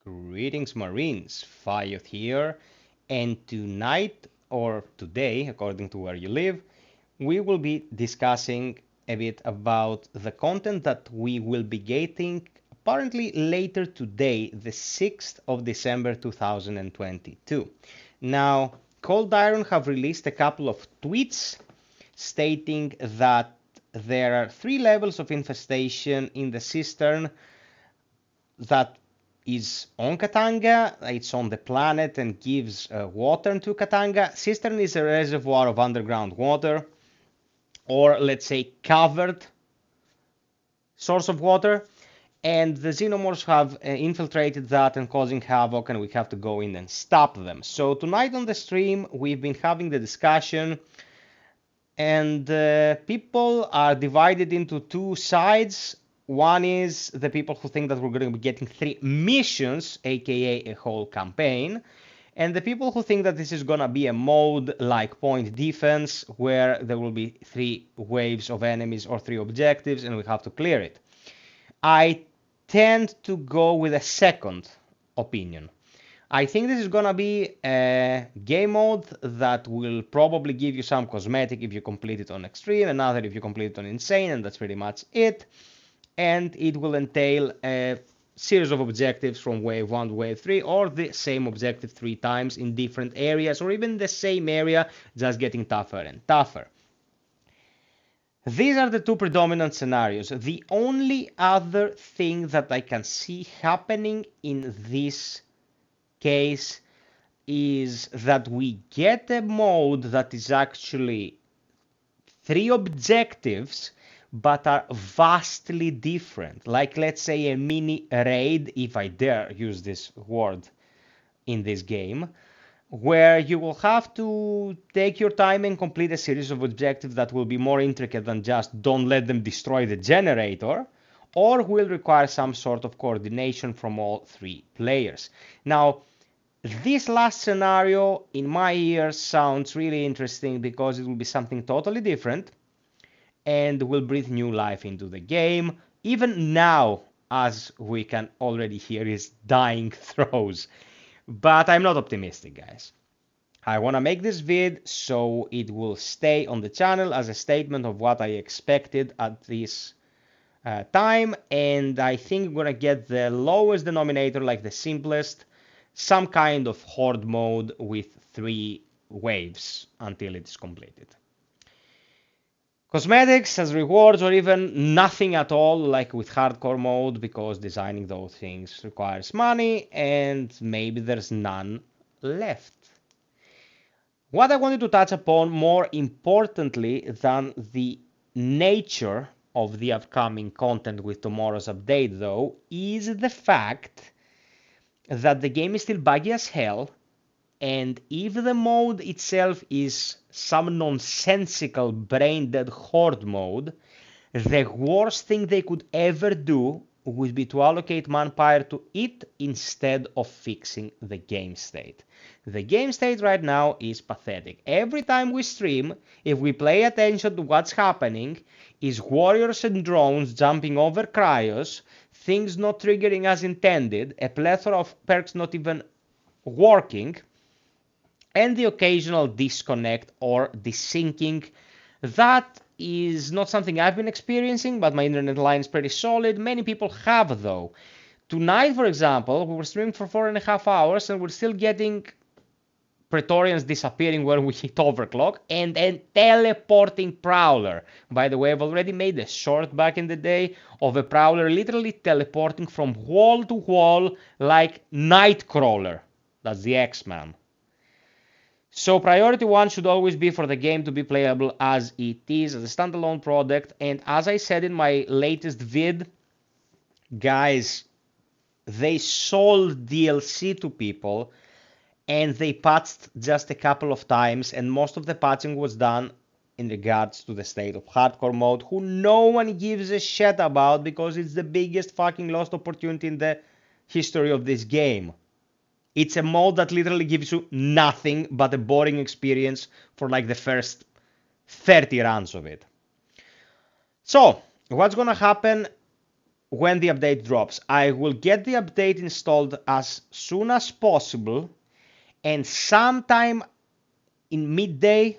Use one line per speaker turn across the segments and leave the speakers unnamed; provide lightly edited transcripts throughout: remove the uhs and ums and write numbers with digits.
Greetings, Marines. FiOth here, and tonight, or today, according to where you live, we will be discussing a bit about the content that we will be getting apparently later today, the 6th of December 2022. Now, Cold Iron have released a couple of tweets stating that there are 3 levels of infestation in the cistern that is on Katanga. It's on the planet and gives water to Katanga. Cistern is a reservoir of underground water, or let's say covered source of water. And the xenomorphs have infiltrated that and causing havoc, and we have to go in and stop them. So tonight on the stream, we've been having the discussion, and people are divided into 2 sides. One is the people who think that we're going to be getting 3 missions, aka a whole campaign, and the people who think that this is going to be a mode like point defense, where there will be 3 waves of enemies or 3 objectives, and we have to clear it. I tend to go with a second opinion. I think this is gonna be a game mode that will probably give you some cosmetic if you complete it on extreme, another if you complete it on insane, and that's pretty much it. And it will entail a series of objectives from wave 1 to wave 3, or the same objective 3 times in different areas, or even the same area just getting tougher and tougher. These are the 2 predominant scenarios. The only other thing that I can see happening in this case is that we get a mode that is actually 3 objectives but are vastly different. Like, let's say, a mini raid, if I dare use this word in this game, where you will have to take your time and complete a series of objectives that will be more intricate than just don't let them destroy the generator, or will require some sort of coordination from all 3 players. Now, this last scenario, in my ears, sounds really interesting because it will be something totally different and will breathe new life into the game. Even now, as we can already hear, is dying throes. But I'm not optimistic, guys. I want to make this vid so it will stay on the channel as a statement of what I expected at this time, and I think we're gonna get the lowest denominator, like the simplest, some kind of horde mode with 3 waves until it's completed. Cosmetics as rewards, or even nothing at all, like with hardcore mode, because designing those things requires money, and maybe there's none left. What I wanted to touch upon more importantly than the nature of the upcoming content with tomorrow's update, though, is the fact that the game is still buggy as hell, and if the mode itself is some nonsensical brain-dead horde mode, the worst thing they could ever do would be to allocate manpower to it instead of fixing the game state. The game state right now is pathetic. Every time we stream, if we pay attention to what's happening, is warriors and drones jumping over cryos, things not triggering as intended, a plethora of perks not even working, and the occasional disconnect or desyncing. That is not something I've been experiencing, but my internet line is pretty solid. Many people have, though. Tonight, for example, we were streaming for 4.5 hours, and we're still getting Praetorians disappearing when we hit overclock, and a teleporting Prowler. By the way, I've already made a short back in the day of a Prowler literally teleporting from wall to wall like Nightcrawler. That's the X-Man. So priority 1 should always be for the game to be playable as it is, as a standalone product. And as I said in my latest vid, guys, they sold DLC to people and they patched just a couple of times, and most of the patching was done in regards to the state of hardcore mode, who no one gives a shit about because it's the biggest fucking lost opportunity in the history of this game. It's a mode that literally gives you nothing but a boring experience for like the first 30 runs of it. So, what's gonna happen when the update drops. I will get the update installed as soon as possible, and sometime in midday,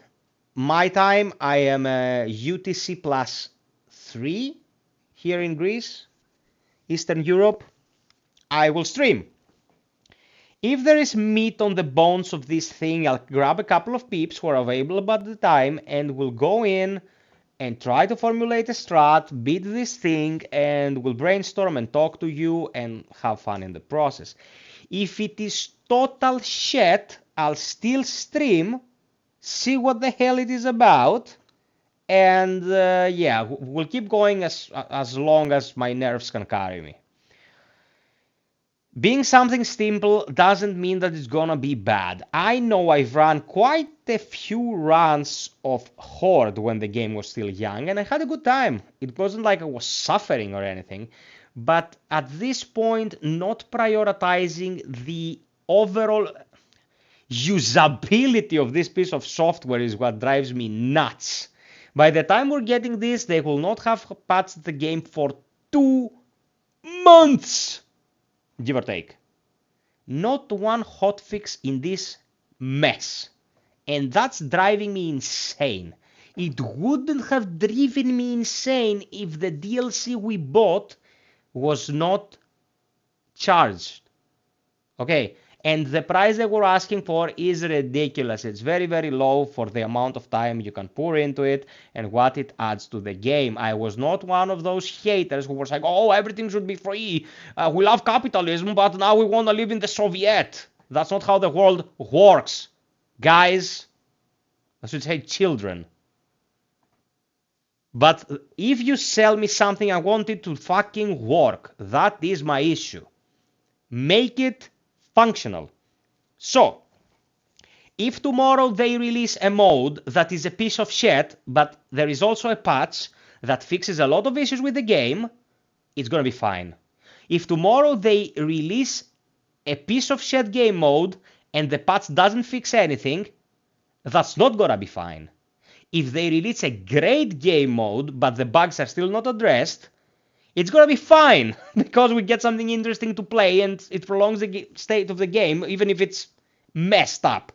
my time, I am UTC plus 3 here in Greece, Eastern Europe, I will stream. If there is meat on the bones of this thing, I'll grab a couple of peeps who are available at the time and we'll go in and try to formulate a strat, beat this thing, and we'll brainstorm and talk to you and have fun in the process. If it is total shit, I'll still stream, see what the hell it is about, and yeah, we'll keep going as long as my nerves can carry me. Being something simple doesn't mean that it's gonna be bad. I know I've run quite a few runs of Horde when the game was still young, and I had a good time. It wasn't like I was suffering or anything, but at this point, not prioritizing the overall usability of this piece of software is what drives me nuts. By the time we're getting this, they will not have patched the game for 2 months. Give or take. Not one hotfix in this mess. And that's driving me insane. It wouldn't have driven me insane if the DLC we bought was not charged. Okay, and the price they were asking for is ridiculous. It's very, very low for the amount of time you can pour into it and what it adds to the game. I was not one of those haters who was like, oh, everything should be free. We love capitalism, but now we want to live in the Soviet. That's not how the world works. Guys, I should say children. But if you sell me something, I want it to fucking work. That is my issue. Make it functional. So, if tomorrow they release a mode that is a piece of shit, but there is also a patch that fixes a lot of issues with the game, it's gonna be fine. If tomorrow they release a piece of shit game mode and the patch doesn't fix anything, that's not gonna be fine. If they release a great game mode, but the bugs are still not addressed, it's gonna be fine, because we get something interesting to play and it prolongs the state of the game, even if it's messed up.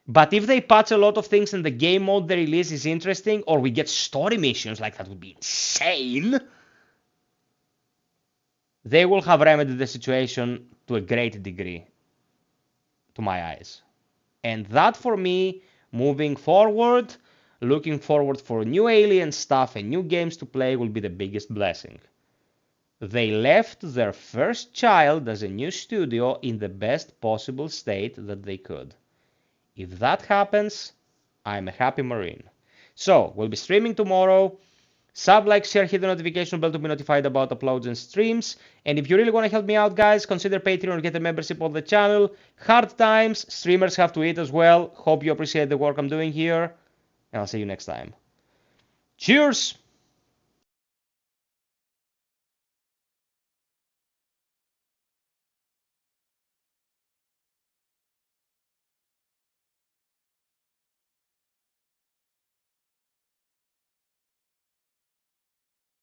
But if they patch a lot of things and the game mode they release is interesting, or we get story missions, like that would be insane, they will have remedied the situation to a great degree, to my eyes. And that, for me, moving forward, looking forward for new alien stuff and new games to play, will be the biggest blessing. They left their first child as a new studio in the best possible state that they could. If that happens, I'm a happy Marine. So, we'll be streaming tomorrow. Sub, like, share, hit the notification bell to be notified about uploads and streams. And if you really want to help me out, guys, consider Patreon or get a membership of the channel. Hard times, streamers have to eat as well. Hope you appreciate the work I'm doing here. And I'll see you next time. Cheers!